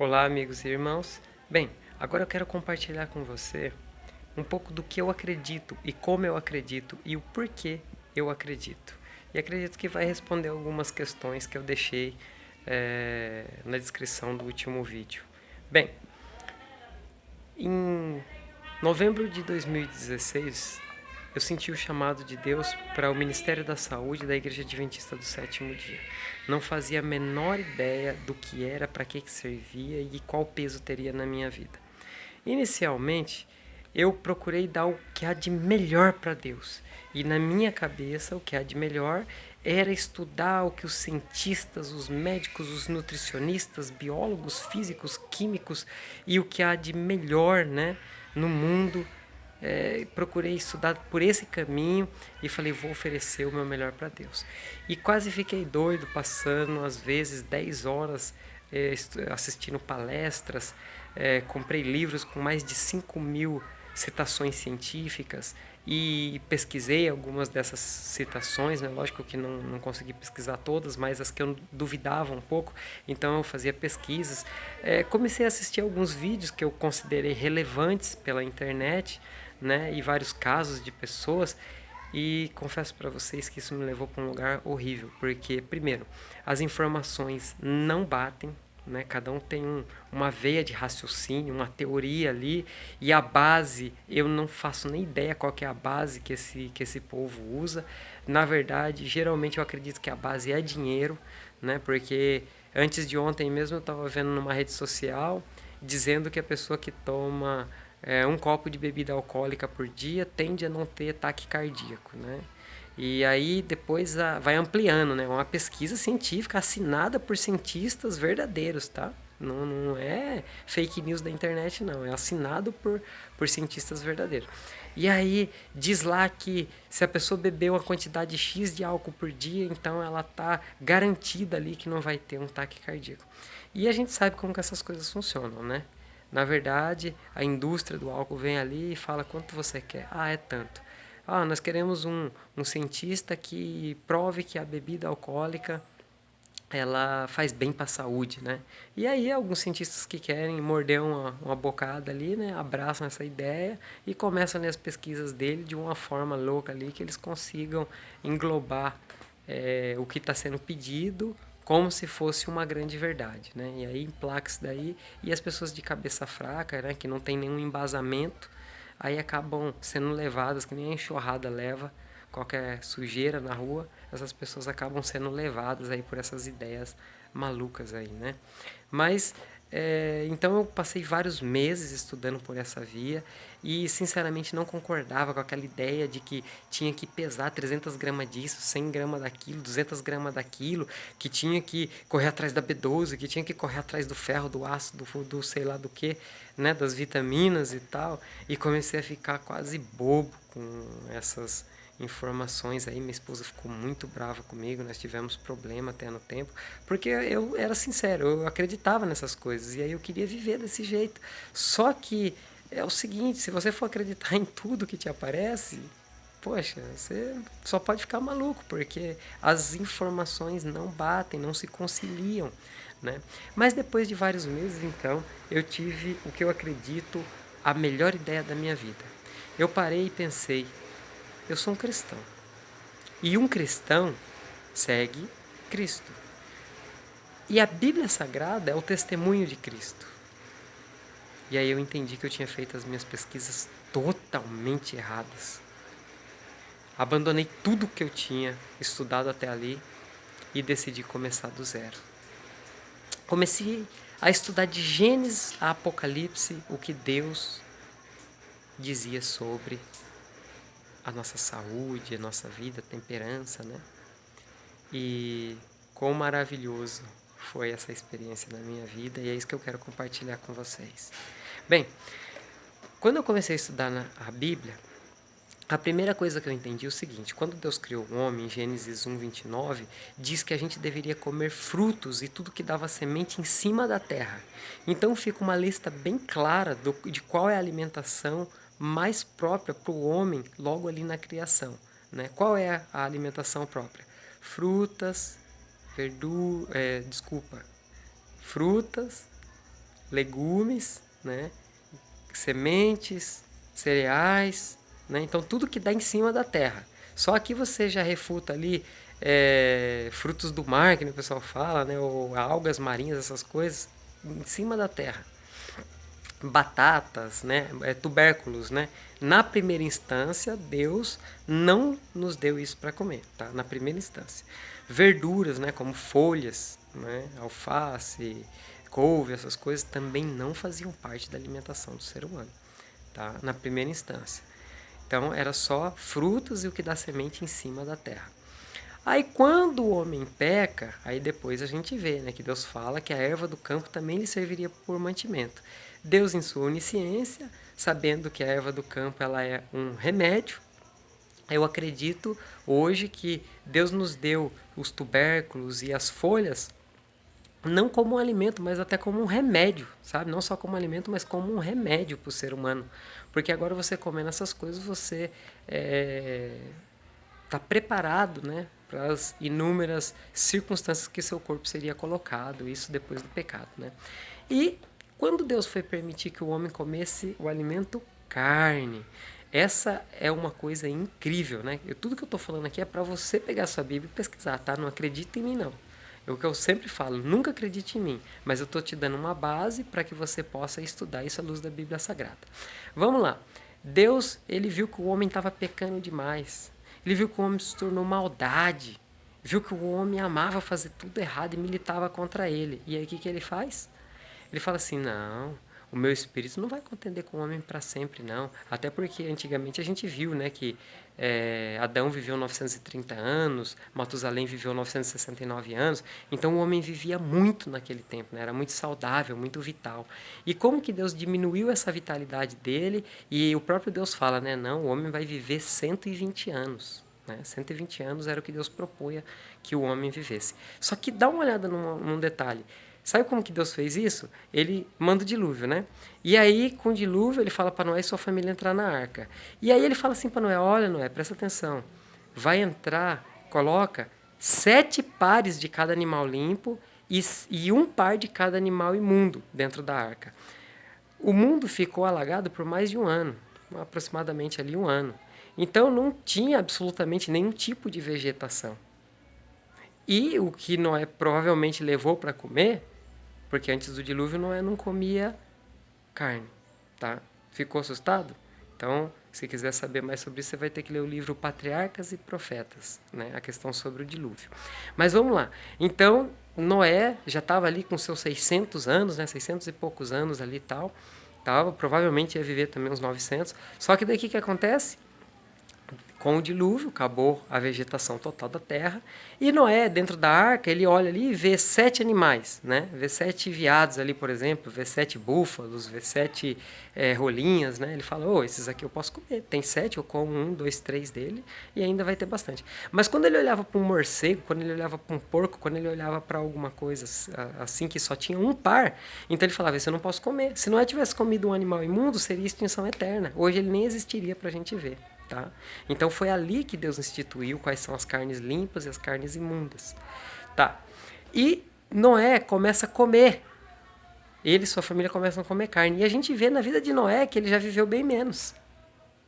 Olá, amigos e irmãos. Bem, agora eu quero compartilhar com você um pouco do que eu acredito e como eu acredito e o porquê eu acredito. E acredito que vai responder algumas questões que eu deixei na descrição do último vídeo. Bem, em novembro de 2016, eu senti o chamado de Deus para o Ministério da Saúde da Igreja Adventista do Sétimo Dia. Não fazia a menor ideia do que era, para que servia e qual peso teria na minha vida. Inicialmente, eu procurei dar o que há de melhor para Deus. E na minha cabeça, o que há de melhor era estudar o que os cientistas, os médicos, os nutricionistas, biólogos, físicos, químicos e o que há de melhor, né, no mundo. Procurei estudar por esse caminho e falei, vou oferecer o meu melhor para Deus. E quase fiquei doido, passando às vezes 10 horas assistindo palestras, comprei livros com mais de 5.000 citações científicas e pesquisei algumas dessas citações, né? Lógico que não consegui pesquisar todas, mas as que eu duvidava um pouco, então eu fazia pesquisas. Comecei a assistir alguns vídeos que eu considerei relevantes pela internet, né? E vários casos de pessoas. E confesso para vocês que isso me levou para um lugar horrível, porque, primeiro, as informações não batem, né? Cada um tem uma veia de raciocínio, uma teoria ali, e a base, eu não faço nem ideia qual que é a base que esse povo usa. Na verdade, geralmente eu acredito que a base é dinheiro, né? Porque antes de ontem mesmo eu estava vendo numa rede social dizendo que a pessoa que toma um copo de bebida alcoólica por dia tende a não ter ataque cardíaco, né? E aí depois vai ampliando, né? Uma pesquisa científica assinada por cientistas verdadeiros, tá? Não é fake news da internet, não. É assinado por cientistas verdadeiros. E aí diz lá que se a pessoa beber uma quantidade X de álcool por dia, então ela tá garantida ali que não vai ter um ataque cardíaco. E a gente sabe como que essas coisas funcionam, né? Na verdade, a indústria do álcool vem ali e fala quanto você quer. Ah, é tanto. Ah, nós queremos um cientista que prove que a bebida alcoólica ela faz bem para a saúde, né? E aí alguns cientistas que querem morder uma bocada ali, né, abraçam essa ideia e começam as pesquisas dele de uma forma louca ali que eles consigam englobar o que está sendo pedido como se fosse uma grande verdade, né? E aí emplaca isso daí e as pessoas de cabeça fraca, né, que não tem nenhum embasamento, aí acabam sendo levadas, que nem a enxurrada leva, qualquer sujeira na rua, essas pessoas acabam sendo levadas aí por essas ideias malucas aí, né? Mas então eu passei vários meses estudando por essa via e sinceramente não concordava com aquela ideia de que tinha que pesar 300 gramas disso, 100 gramas daquilo, 200 gramas daquilo, que tinha que correr atrás da B12, que tinha que correr atrás do ferro, do ácido, do sei lá do que, né, das vitaminas e tal, e comecei a ficar quase bobo com essas informações aí. Minha esposa ficou muito brava comigo, nós tivemos problema até no tempo, porque eu era sincero, eu acreditava nessas coisas e aí eu queria viver desse jeito. Só que é o seguinte, se você for acreditar em tudo que te aparece, poxa, você só pode ficar maluco, porque as informações não batem, não se conciliam, né? Mas depois de vários meses, então, eu tive o que eu acredito a melhor ideia da minha vida. Eu parei e pensei, eu sou um cristão. E um cristão segue Cristo. E a Bíblia Sagrada é o testemunho de Cristo. E aí eu entendi que eu tinha feito as minhas pesquisas totalmente erradas. Abandonei tudo que eu tinha estudado até ali e decidi começar do zero. Comecei a estudar de Gênesis a Apocalipse o que Deus dizia sobre a nossa saúde, a nossa vida, a temperança, né? E quão maravilhoso foi essa experiência na minha vida e é isso que eu quero compartilhar com vocês. Bem, quando eu comecei a estudar a Bíblia, a primeira coisa que eu entendi é o seguinte: quando Deus criou o homem, em Gênesis 1:29, diz que a gente deveria comer frutos e tudo que dava semente em cima da terra. Então fica uma lista bem clara de qual é a alimentação mais própria para o homem logo ali na criação, né? Qual é a alimentação própria? Frutas, frutas, legumes, né? Sementes, cereais, né? Então tudo que dá em cima da terra. Só que você já refuta ali frutos do mar, que o pessoal fala, né? Ou algas marinhas, essas coisas, em cima da terra. Batatas, né? Tubérculos, né? Na primeira instância, Deus não nos deu isso para comer, tá? Na primeira instância. Verduras, né? Como folhas, né? Alface, couve, essas coisas também não faziam parte da alimentação do ser humano, tá? Na primeira instância. Então, era só frutas e o que dá semente em cima da terra. Aí, quando o homem peca, aí depois a gente vê, né, que Deus fala que a erva do campo também lhe serviria por mantimento. Deus, em sua onisciência, sabendo que a erva do campo ela é um remédio, eu acredito hoje que Deus nos deu os tubérculos e as folhas não como um alimento, mas até como um remédio, sabe? Não só como alimento, mas como um remédio para o ser humano. Porque agora você comendo essas coisas, você está preparado, né, para as inúmeras circunstâncias que seu corpo seria colocado, isso depois do pecado, né? E quando Deus foi permitir que o homem comesse o alimento carne, essa é uma coisa incrível, né? Tudo que eu estou falando aqui é para você pegar sua Bíblia e pesquisar, tá? Não acredita em mim, não. É o que eu sempre falo, nunca acredite em mim, mas eu estou te dando uma base para que você possa estudar isso à luz da Bíblia Sagrada. Vamos lá. Deus, ele viu que o homem estava pecando demais. Ele viu que o homem se tornou maldade. Viu que o homem amava fazer tudo errado e militava contra ele. E aí o que ele faz? Ele fala assim, não, o meu espírito não vai contender com o homem para sempre, não. Até porque antigamente a gente viu, né, que Adão viveu 930 anos, Matusalém viveu 969 anos, então o homem vivia muito naquele tempo, né? Era muito saudável, muito vital. E como que Deus diminuiu essa vitalidade dele? E o próprio Deus fala, né, não, o homem vai viver 120 anos. 120 anos era o que Deus propunha que o homem vivesse. Só que dá uma olhada num detalhe. Sabe como que Deus fez isso? Ele manda o dilúvio, né? E aí, com o dilúvio, ele fala para Noé e sua família entrar na arca. E aí ele fala assim para Noé, olha Noé, presta atenção. Vai entrar, coloca 7 pares de cada animal limpo e 1 par de cada animal imundo dentro da arca. O mundo ficou alagado por mais de 1 ano, aproximadamente ali 1 ano. Então não tinha absolutamente nenhum tipo de vegetação. E o que Noé provavelmente levou para comer, porque antes do dilúvio Noé não comia carne, tá? Ficou assustado? Então, se quiser saber mais sobre isso, você vai ter que ler o livro Patriarcas e Profetas, né? A questão sobre o dilúvio. Mas vamos lá. Então, Noé já estava ali com seus 600 anos, né? 600 e poucos anos ali e tal. Provavelmente ia viver também uns 900. Só que daí o que acontece? Com o dilúvio, acabou a vegetação total da terra. E Noé, dentro da arca, ele olha ali e vê 7 animais, né? Vê 7 veados ali, por exemplo, vê 7 búfalos, vê 7 rolinhas, né? Ele fala, esses aqui eu posso comer. Tem 7, eu como 1, 2, 3 dele e ainda vai ter bastante. Mas quando ele olhava para um morcego, quando ele olhava para um porco, quando ele olhava para alguma coisa assim que só tinha 1 par, então ele falava, isso eu não posso comer. Se Noé tivesse comido um animal imundo, seria extinção eterna. Hoje ele nem existiria para a gente ver. Tá? Então foi ali que Deus instituiu quais são as carnes limpas e as carnes imundas. Tá? E Noé começa a comer. Ele e sua família começam a comer carne. E a gente vê na vida de Noé que ele já viveu bem menos.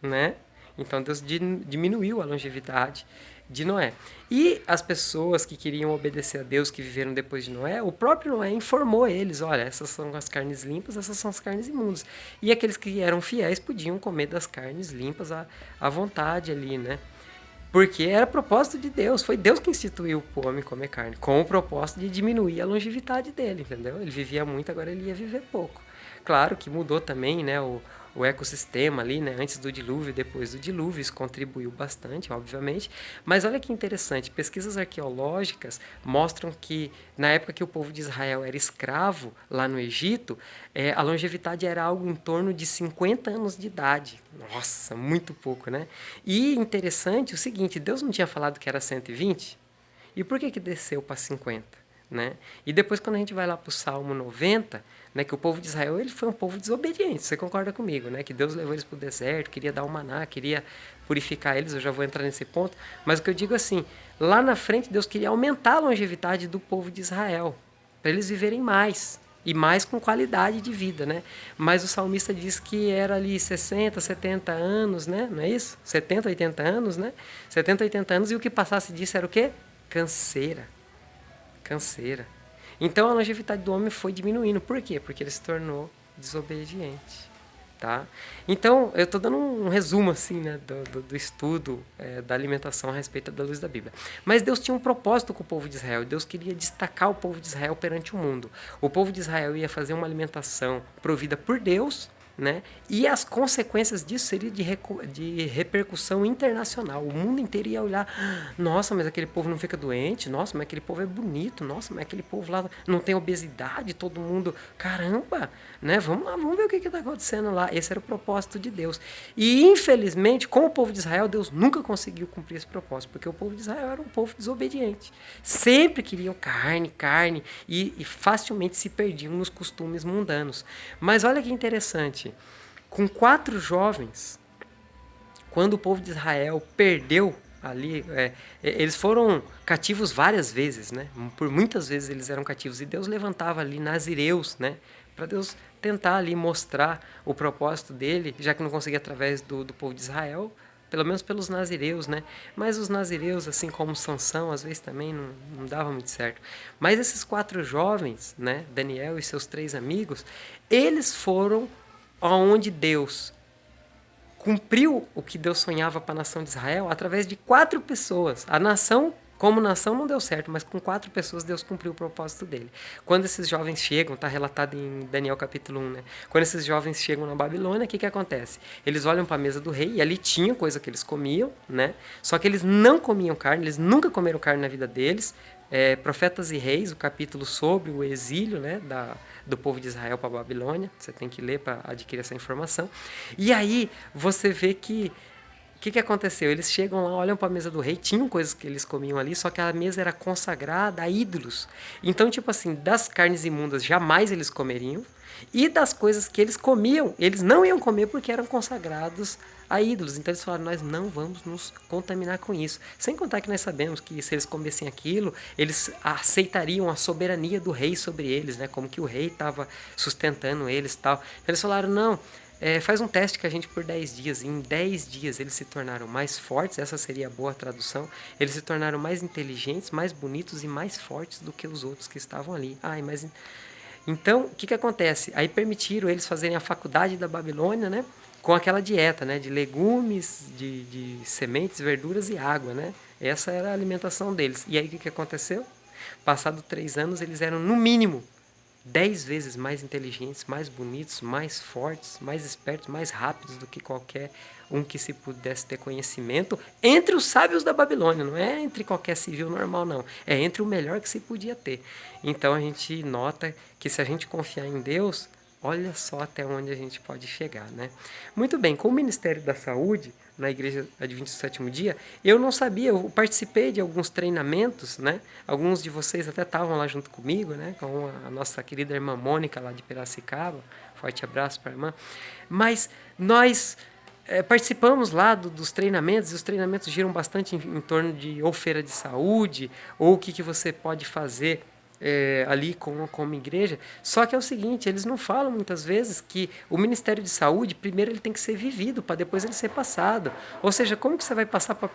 Né? Então Deus diminuiu a longevidade de Noé. E as pessoas que queriam obedecer a Deus, que viveram depois de Noé, o próprio Noé informou eles, olha, essas são as carnes limpas, essas são as carnes imundas. E aqueles que eram fiéis podiam comer das carnes limpas à vontade ali, né? Porque era propósito de Deus, foi Deus que instituiu o homem comer carne, com o propósito de diminuir a longevidade dele, entendeu? Ele vivia muito, agora ele ia viver pouco. Claro que mudou também, né, o ecossistema ali, né, antes do dilúvio e depois do dilúvio, isso contribuiu bastante, obviamente. Mas olha que interessante, pesquisas arqueológicas mostram que na época que o povo de Israel era escravo lá no Egito, a longevidade era algo em torno de 50 anos de idade. Nossa, muito pouco, né? E interessante o seguinte, Deus não tinha falado que era 120? E por que desceu para 50? Né? E depois quando a gente vai lá para o Salmo 90, né, que o povo de Israel ele foi um povo desobediente, você concorda comigo, né? Que Deus levou eles para o deserto, queria dar o maná, queria purificar eles, eu já vou entrar nesse ponto, mas o que eu digo assim, lá na frente Deus queria aumentar a longevidade do povo de Israel, para eles viverem mais, e mais com qualidade de vida, né? Mas o salmista diz que era ali 60, 70 anos, né? Não é isso? 70, 80 anos, né? 70, 80 anos, e o que passasse disso era o quê? Canseira. Canseira. Então a longevidade do homem foi diminuindo. Por quê? Porque ele se tornou desobediente. Tá? Então, eu estou dando um resumo assim, né, do estudo da alimentação a respeito da luz da Bíblia. Mas Deus tinha um propósito com o povo de Israel. Deus queria destacar o povo de Israel perante o mundo. O povo de Israel ia fazer uma alimentação provida por Deus, né? E as consequências disso seria de repercussão internacional. O mundo inteiro ia olhar, nossa, mas aquele povo não fica doente, nossa, mas aquele povo é bonito, nossa, mas aquele povo lá não tem obesidade, todo mundo, caramba, né? Vamos lá, vamos ver o que está acontecendo lá. Esse era o propósito de Deus. E infelizmente, com o povo de Israel, Deus nunca conseguiu cumprir esse propósito, porque o povo de Israel era um povo desobediente. Sempre queriam carne, e facilmente se perdiam nos costumes mundanos. Mas olha que interessante, com 4 jovens, quando o povo de Israel perdeu ali, eles foram cativos várias vezes, né? Por muitas vezes eles eram cativos, e Deus levantava ali nazireus, né? Para Deus tentar ali mostrar o propósito dele, já que não conseguia através do povo de Israel, pelo menos pelos nazireus, né? Mas os nazireus, assim como Sansão, às vezes também não dava muito certo. Mas esses 4 jovens, né? Daniel e seus 3 amigos, eles foram aonde Deus cumpriu o que Deus sonhava para a nação de Israel através de 4 pessoas. A nação, como nação, não deu certo, mas com 4 pessoas Deus cumpriu o propósito dele. Quando esses jovens chegam, está relatado em Daniel capítulo 1, né? Quando esses jovens chegam na Babilônia, o que acontece? Eles olham para a mesa do rei, e ali tinha coisa que eles comiam, né? Só que eles não comiam carne, eles nunca comeram carne na vida deles. Profetas e Reis, o capítulo sobre o exílio, né, do povo de Israel para a Babilônia. Você tem que ler para adquirir essa informação. E aí você vê que o que aconteceu? Eles chegam lá, olham para a mesa do rei, tinham coisas que eles comiam ali, só que a mesa era consagrada a ídolos. Então, tipo assim, das carnes imundas jamais eles comeriam, e das coisas que eles comiam, eles não iam comer porque eram consagrados a ídolos. Então eles falaram, nós não vamos nos contaminar com isso. Sem contar que nós sabemos que se eles comessem aquilo, eles aceitariam a soberania do rei sobre eles, né? Como que o rei estava sustentando eles e tal. Então eles falaram, não, faz um teste com a gente por 10 dias. E em 10 dias eles se tornaram mais fortes, essa seria a boa tradução. Eles se tornaram mais inteligentes, mais bonitos e mais fortes do que os outros que estavam ali. Mas... Então, o que acontece? Aí permitiram eles fazerem a faculdade da Babilônia, né? Com aquela dieta, né? De legumes, de sementes, verduras e água, né? Essa era a alimentação deles. E aí o que aconteceu? Passado 3 anos, eles eram, no mínimo, 10 vezes mais inteligentes, mais bonitos, mais fortes, mais espertos, mais rápidos do que qualquer um que se pudesse ter conhecimento entre os sábios da Babilônia. Não é entre qualquer civil normal, não. É entre o melhor que se podia ter. Então a gente nota que se a gente confiar em Deus, olha só até onde a gente pode chegar, né? Muito bem, com o Ministério da Saúde, na Igreja Adventista do Sétimo Dia, eu não sabia, eu participei de alguns treinamentos, né? Alguns de vocês até estavam lá junto comigo, né? Com a nossa querida irmã Mônica, lá de Piracicaba. Forte abraço para a irmã. Mas nós participamos lá dos treinamentos, e os treinamentos giram bastante em torno de ou feira de saúde, ou o que você pode fazer ali como igreja. Só que é o seguinte, eles não falam muitas vezes que o Ministério de Saúde, primeiro ele tem que ser vivido, para depois ele ser passado. Ou seja, como que você vai passar para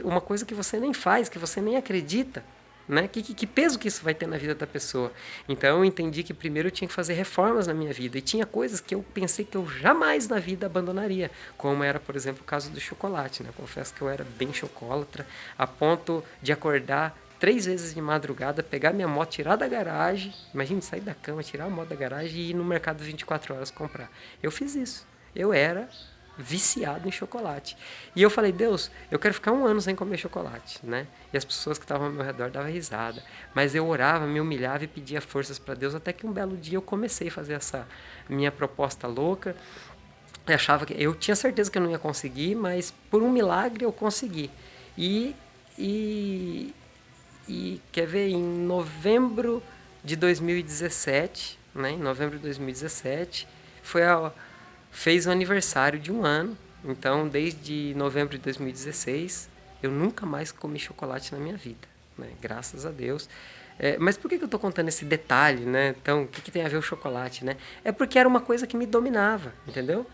uma coisa que você nem faz, que você nem acredita? Né? Que peso que isso vai ter na vida da pessoa? Então eu entendi que primeiro eu tinha que fazer reformas na minha vida, e tinha coisas que eu pensei que eu jamais na vida abandonaria, como era, por exemplo, o caso do chocolate, né? Confesso que eu era bem chocólatra, a ponto de acordar 3 vezes de madrugada, pegar minha moto, tirar da garagem, imagine sair da cama, tirar a moto da garagem e ir no mercado 24 horas comprar. Eu fiz isso, eu era viciado em chocolate. E eu falei, Deus, eu quero ficar 1 ano sem comer chocolate, né? E as pessoas que estavam ao meu redor davam risada. Mas eu orava, me humilhava e pedia forças para Deus, até que um belo dia eu comecei a fazer essa minha proposta louca. Eu achava que eu tinha certeza que eu não ia conseguir, mas por um milagre eu consegui. E quer ver, em novembro de 2017, né? Em novembro de 2017, fez o aniversário de 1 ano. Então, desde novembro de 2016, eu nunca mais comi chocolate na minha vida, né? Graças a Deus. Mas por que eu estou contando esse detalhe, né? Então, o que tem a ver o chocolate, né? É porque era uma coisa que me dominava, entendeu?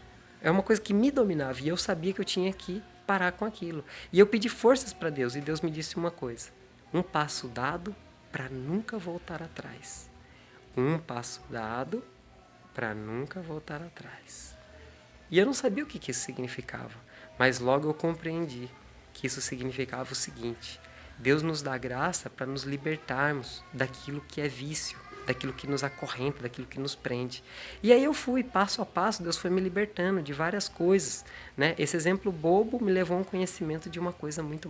É uma coisa que me dominava e eu sabia que eu tinha que parar com aquilo. E eu pedi forças para Deus e Deus me disse uma coisa: um passo dado para nunca voltar atrás. Um passo dado para nunca voltar atrás. E eu não sabia o que isso significava, mas logo eu compreendi que isso significava o seguinte: Deus nos dá graça para nos libertarmos daquilo que é vício, daquilo que nos acorrenta, daquilo que nos prende. E aí eu fui, passo a passo, Deus foi me libertando de várias coisas, né? Esse exemplo bobo me levou a um conhecimento de uma coisa muito mais